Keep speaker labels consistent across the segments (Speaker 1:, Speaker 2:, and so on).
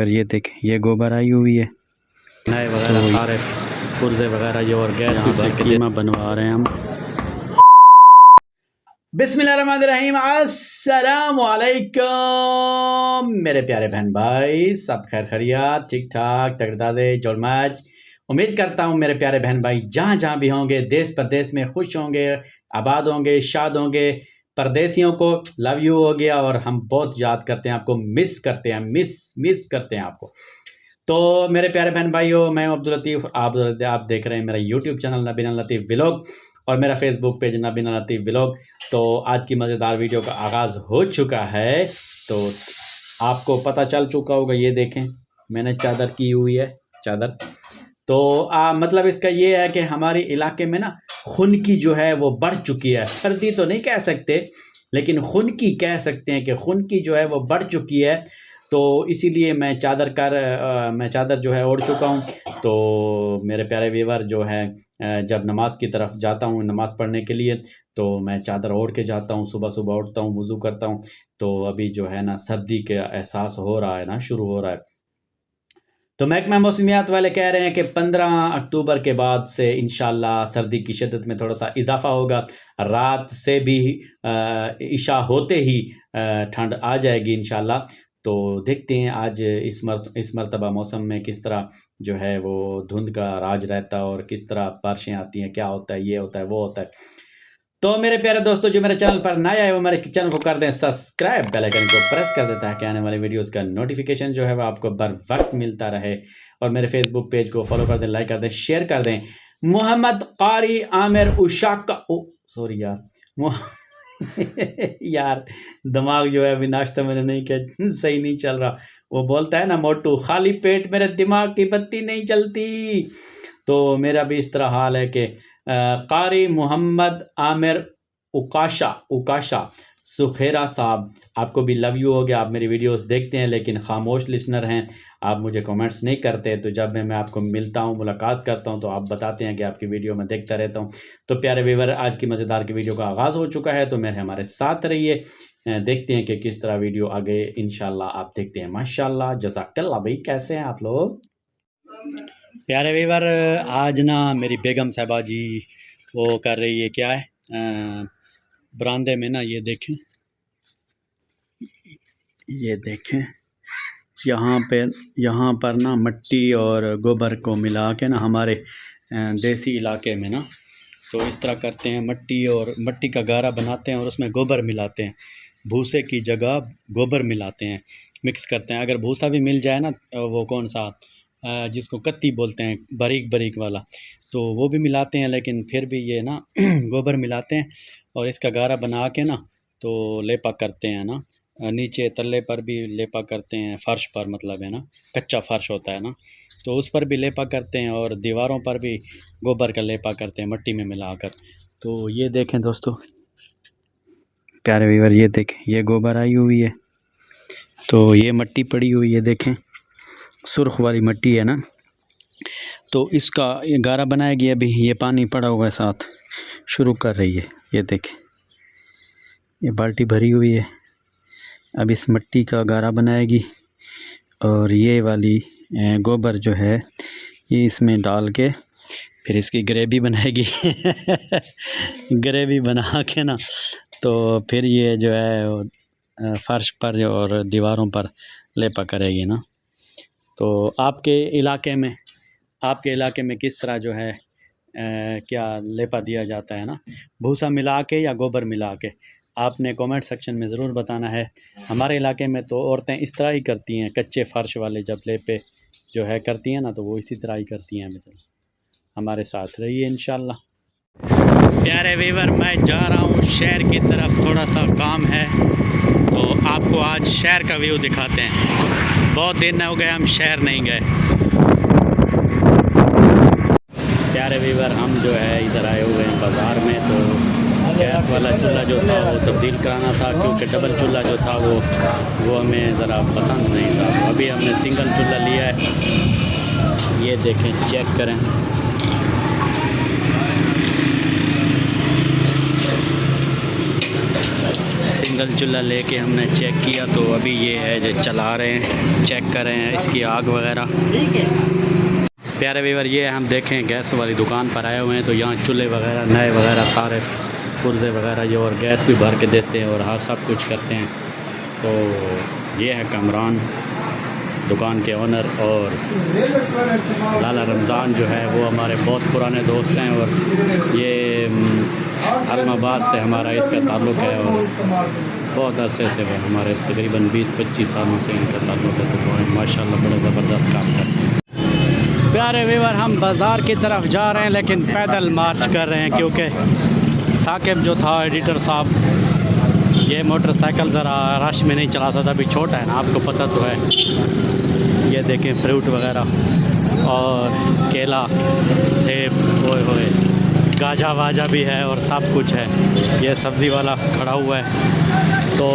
Speaker 1: पर ये देखें, ये गोबर आई हुई है,
Speaker 2: नए वगैरह सारे पुर्जे वगैरह ये और गैस भी भर के
Speaker 1: कीमा बनवा रहे हैं हम।
Speaker 2: बिस्मिल्लाहिर्रहमानिर्रहीम, अस्सलाम वालेकुम मेरे प्यारे बहन भाई, सब खैर खैरियत, ठीक ठाक, तगड़े जोलमाज। उम्मीद करता हूँ मेरे प्यारे बहन भाई जहाँ जहाँ भी होंगे, देश प्रदेश में खुश होंगे, आबाद होंगे, शाद होंगे। परदेसियों को लव यू हो गया और हम बहुत याद करते हैं आपको, मिस करते हैं, मिस करते हैं आपको। तो मेरे प्यारे बहन भाइयों, मैं अब्दुल लतीफ़, आप देख रहे हैं मेरा यूट्यूब चैनल नबीना लतीफ़ व्लॉग और मेरा फेसबुक पेज नबीना लतीफ़ व्लॉग। तो आज की मज़ेदार वीडियो का आगाज़ हो चुका है। तो आपको पता चल चुका होगा, ये देखें मैंने चादर की हुई है, चादर। तो मतलब इसका ये है कि हमारे इलाके में ना खुनकी जो है वो बढ़ चुकी है। सर्दी तो नहीं कह सकते, लेकिन खुनकी कह सकते हैं कि खुनकी जो है वो बढ़ चुकी है। तो इसीलिए मैं चादर जो है ओढ़ चुका हूँ। तो मेरे प्यारे व्यूअर जो है, जब नमाज की तरफ जाता हूँ, नमाज़ पढ़ने के लिए, तो मैं चादर ओढ़ के जाता हूँ। सुबह सुबह उठता हूँ, वज़ू करता हूँ। तो अभी जो है ना सर्दी का एहसास हो रहा है ना, शुरू हो रहा है। तो महकमा मौसमियात वाले कह रहे हैं कि 15 अक्टूबर के बाद से इंशाल्लाह सर्दी की शिद्दत में थोड़ा सा इजाफा होगा। रात से भी इशा होते ही ठंड आ जाएगी इंशाल्लाह। तो देखते हैं आज इस मर्तबा मौसम में किस तरह जो है वो धुंध का राज रहता है और किस तरह बारिशें आती हैं, क्या होता है, ये होता है, वो होता है। तो मेरे प्यारे दोस्तों, जो मेरे चैनल पर नए आए वो मेरे चैनल को कर दें सब्सक्राइब, बेल आइकन को प्रेस कर दें ताकि आने वाले वीडियोस का नोटिफिकेशन जो है वो आपको बर वक्त मिलता रहे। और मेरे फेसबुक पेज को फॉलो कर दें, लाइक कर दें, शेयर कर दें। मोहम्मद कारी आमिर उशाका, ओ सॉरी यार यार दिमाग जो है अभी नाश्ता मैंने नहीं किया, सही नहीं चल रहा। वो बोलता है ना मोटू, खाली पेट मेरे दिमाग की बत्ती नहीं चलती। तो मेरा भी इस तरह हाल है कि कारी मोहम्मद आमिर उकाशा सुखेरा साहब, आपको भी लव यू हो गया। आप मेरी वीडियोस देखते हैं लेकिन खामोश लिसनर हैं, आप मुझे कमेंट्स नहीं करते। तो जब मैं आपको मिलता हूं, मुलाकात करता हूं, तो आप बताते हैं कि आपकी वीडियो मैं देखता रहता हूं। तो प्यारे व्यूअर, आज की मज़ेदार की वीडियो का आगाज़ हो चुका है, तो मेरे हमारे साथ रहिए। देखते हैं कि किस तरह वीडियो आगे इंशाल्लाह आप देखते हैं। माशाल्लाह, जज़ाकल्लाह। भाई कैसे हैं आप लोग? प्यारे व्यूअर, आज ना मेरी बेगम साहबा जी वो कर रही है, क्या है, बरामदे में ना, ये देखें यहाँ पर ना मिट्टी और गोबर को मिला के ना हमारे देसी इलाके में ना, तो इस तरह करते हैं, मिट्टी का गारा बनाते हैं और उसमें गोबर मिलाते हैं। भूसे की जगह गोबर मिलाते हैं, मिक्स करते हैं। अगर भूसा भी मिल जाए ना, वो कौन सा जिसको कत्ती बोलते हैं, बारीक बारीक वाला, तो वो भी मिलाते हैं, लेकिन फिर भी ये ना गोबर मिलाते हैं और इसका गारा बना के ना तो लेपा करते हैं ना। नीचे तल्ले पर भी लेपा करते हैं, फर्श पर मतलब है ना, कच्चा फर्श होता है ना, तो उस पर भी लेपा करते हैं और दीवारों पर भी गोबर का लेपा करते हैं मिट्टी में मिलाकर। तो ये देखें दोस्तों, प्यारे व्यूअर, ये देखें, ये गोबर आई हुई है, तो ये मिट्टी पड़ी हुई है, देखें सुर्ख वाली मिट्टी है ना। तो इसका ये गारा बनाएगी, अभी ये पानी पड़ा हुआ है साथ, शुरू कर रही है। ये देखें, ये बाल्टी भरी हुई है, अब इस मिट्टी का गारा बनाएगी और ये वाली गोबर जो है ये इसमें डाल के फिर इसकी ग्रेवी बनाएगी ग्रेवी बना के ना, तो फिर ये जो है फर्श पर और दीवारों पर लेपा करेगी ना। तो आपके इलाके में किस तरह जो है क्या लेपा दिया जाता है ना, भूसा मिला के या गोबर मिला के? आपने कमेंट सेक्शन में ज़रूर बताना है। हमारे इलाके में तो औरतें इस तरह ही करती हैं, कच्चे फर्श वाले जब लेपे जो है करती हैं ना, तो वो इसी तरह ही करती हैं। मतलब हमारे साथ रहिए इंशाल्लाह। प्यारे व्यूअर, मैं जा रहा हूँ शहर की तरफ, थोड़ा सा काम है, तो आपको आज शहर का व्यू दिखाते हैं। बहुत दिन हो गए हम शहर नहीं गए। प्यारे व्यूअर, हम जो है इधर आए हुए हैं बाज़ार में। तो गैस वाला चूल्हा जो था वो तब्दील कराना था, क्योंकि डबल चूल्हा जो था वो हमें ज़रा पसंद नहीं था। तो अभी हमने सिंगल चूल्हा लिया है, ये देखें, चेक करें।
Speaker 1: एंगल चूल्हा लेके हमने चेक किया, तो अभी ये है जो चला रहे हैं, चेक कर रहे हैं इसकी आग वगैरह। प्यारे व्यूअर, ये हम देखें गैस वाली दुकान पर आए हुए हैं, तो यहाँ चूल्हे वगैरह नए वगैरह सारे पुर्जे वगैरह ये, और गैस भी भर के देते हैं और हर सब कुछ करते हैं। तो ये है कमरान दुकान के ओनर, और लाला रमज़ान जो है वो हमारे बहुत पुराने दोस्त हैं, और ये अलमाबाद से हमारा इसका ताल्लुक़ है, और बहुत अरसे से हमारे तकरीबन 20-25 सालों से इनका ताल्लुक़ है। तो माशाल्लाह बड़े ज़बरदस्त काम करते हैं। प्यारे व्यूअर, हम बाज़ार की तरफ जा रहे हैं लेकिन पैदल मार्च कर रहे हैं, क्योंकि साकिब जो था एडिटर साहब, ये मोटरसाइकिल ज़रा रश में नहीं चलाता था, अभी छोटा है ना, आपको पता तो है। ये देखें फ्रूट वगैरह और केला, सेब, ओए होए, गाजा वाजा भी है और सब कुछ है। ये सब्ज़ी वाला खड़ा हुआ है। तो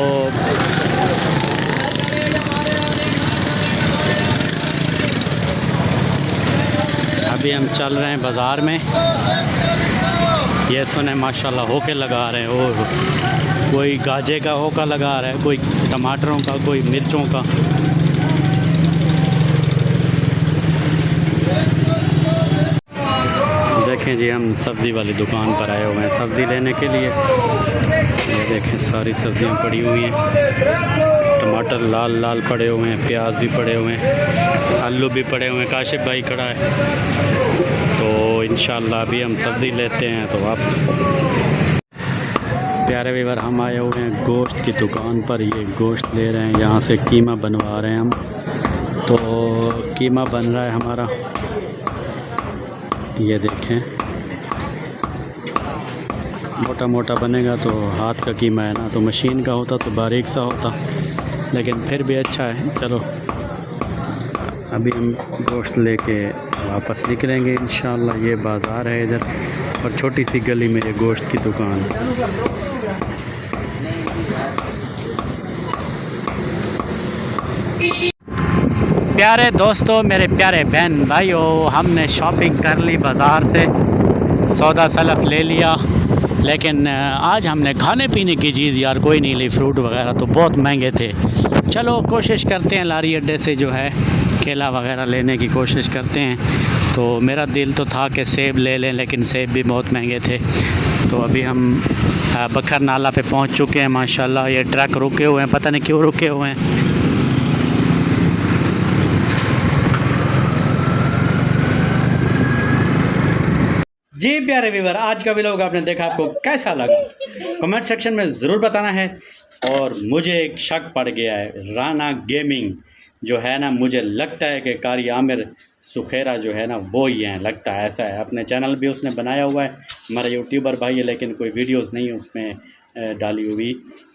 Speaker 1: अभी हम चल रहे हैं बाज़ार में। ये सुने माशाल्लाह होके लगा रहे हैं, और कोई गाजे का होका लगा रहा है, कोई टमाटरों का, कोई मिर्चों का। देखें जी, हम सब्ज़ी वाली दुकान पर आए हुए हैं सब्ज़ी लेने के लिए। ये देखें सारी सब्ज़ियां पड़ी हुई हैं, टमाटर लाल लाल पड़े हुए हैं, प्याज भी पड़े हुए हैं, आलू भी पड़े हुए हैं। काशिफ भाई खड़ा है, तो इंशाल्लाह अभी हम सब्ज़ी लेते हैं तो वापस। प्यारे व्यूअर, हम आए हुए हैं गोश्त की दुकान पर। ये गोश्त ले रहे हैं, यहाँ से कीमा बनवा रहे हैं हम। तो कीमा बन रहा है हमारा, ये देखें मोटा मोटा बनेगा। तो हाथ का कीमा है ना, तो मशीन का होता तो बारीक सा होता, लेकिन फिर भी अच्छा है। चलो अभी हम गोश्त लेके वापस निकलेंगे इंशाल्लाह। ये बाज़ार है इधर, और छोटी सी गली में ये गोश्त की दुकान। प्यारे दोस्तों, मेरे प्यारे बहन भाइयों, हमने शॉपिंग कर ली बाज़ार से, सौदा सलफ ले लिया, लेकिन आज हमने खाने पीने की चीज़ यार कोई नहीं ली। फ्रूट वगैरह तो बहुत महंगे थे। चलो कोशिश करते हैं लारी अड्डे से जो है केला वगैरह लेने की कोशिश करते हैं। तो मेरा दिल तो था कि सेब ले लें, लेकिन सेब भी बहुत महंगे थे। तो अभी हम बखर नाला पे पहुंच चुके हैं माशाल्लाह। ये ट्रक रुके हुए हैं, पता नहीं क्यों रुके हुए हैं। जी प्यारे व्यूअर, आज का व्लॉग आपने देखा, आपको कैसा लगा कमेंट सेक्शन में ज़रूर बताना है। और मुझे एक शक पड़ गया है, राना गेमिंग जो है ना, मुझे लगता है कि कारी आमिर सुखेरा जो है ना वो ही हैं, लगता है ऐसा है। अपने चैनल भी उसने बनाया हुआ है, हमारा यूट्यूबर भाई है, लेकिन कोई वीडियोस नहीं है उसमें डाली हुई।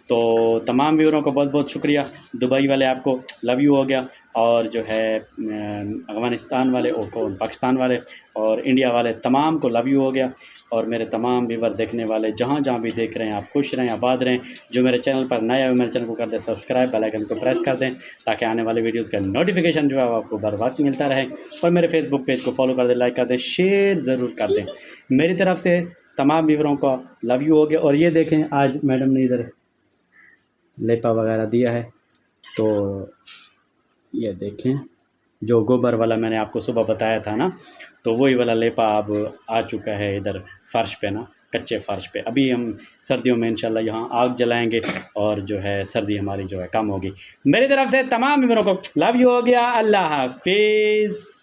Speaker 1: तो तमाम व्यूअरों को बहुत बहुत शुक्रिया। दुबई वाले आपको लव यू हो गया, और जो है अफ़गानिस्तान वाले और पाकिस्तान वाले और इंडिया वाले तमाम को लव यू हो गया। और मेरे तमाम व्यूअर देखने वाले जहाँ जहाँ भी देख रहे हैं, आप खुश रहें, आबाद रहें। जो मेरे चैनल पर नए हैं मेरे चैनल को कर दें सब्सक्राइब, बेल आइकन को प्रेस कर दें, ताकि आने वाले वीडियोज़ का नोटिफिकेशन जो है वो आपको बर वक्त मिलता रहे। और मेरे फेसबुक पेज को फॉलो कर दें, लाइक कर दें, शेयर ज़रूर कर दें। मेरी तरफ से तमाम व्यूअरों का लव यू हो गया। और ये देखें, आज मैडम ने इधर लेपा वगैरह दिया है। तो ये देखें, जो गोबर वाला मैंने आपको सुबह बताया था ना, तो वही वाला लेपा अब आ चुका है इधर फ़र्श पे ना, कच्चे फ़र्श पे। अभी हम सर्दियों में इंशाल्लाह यहाँ आग जलाएंगे, और जो है सर्दी हमारी जो है कम होगी। मेरी तरफ से तमाम व्यूअरों को लव यू हो गया। अल्लाह हाफिज़।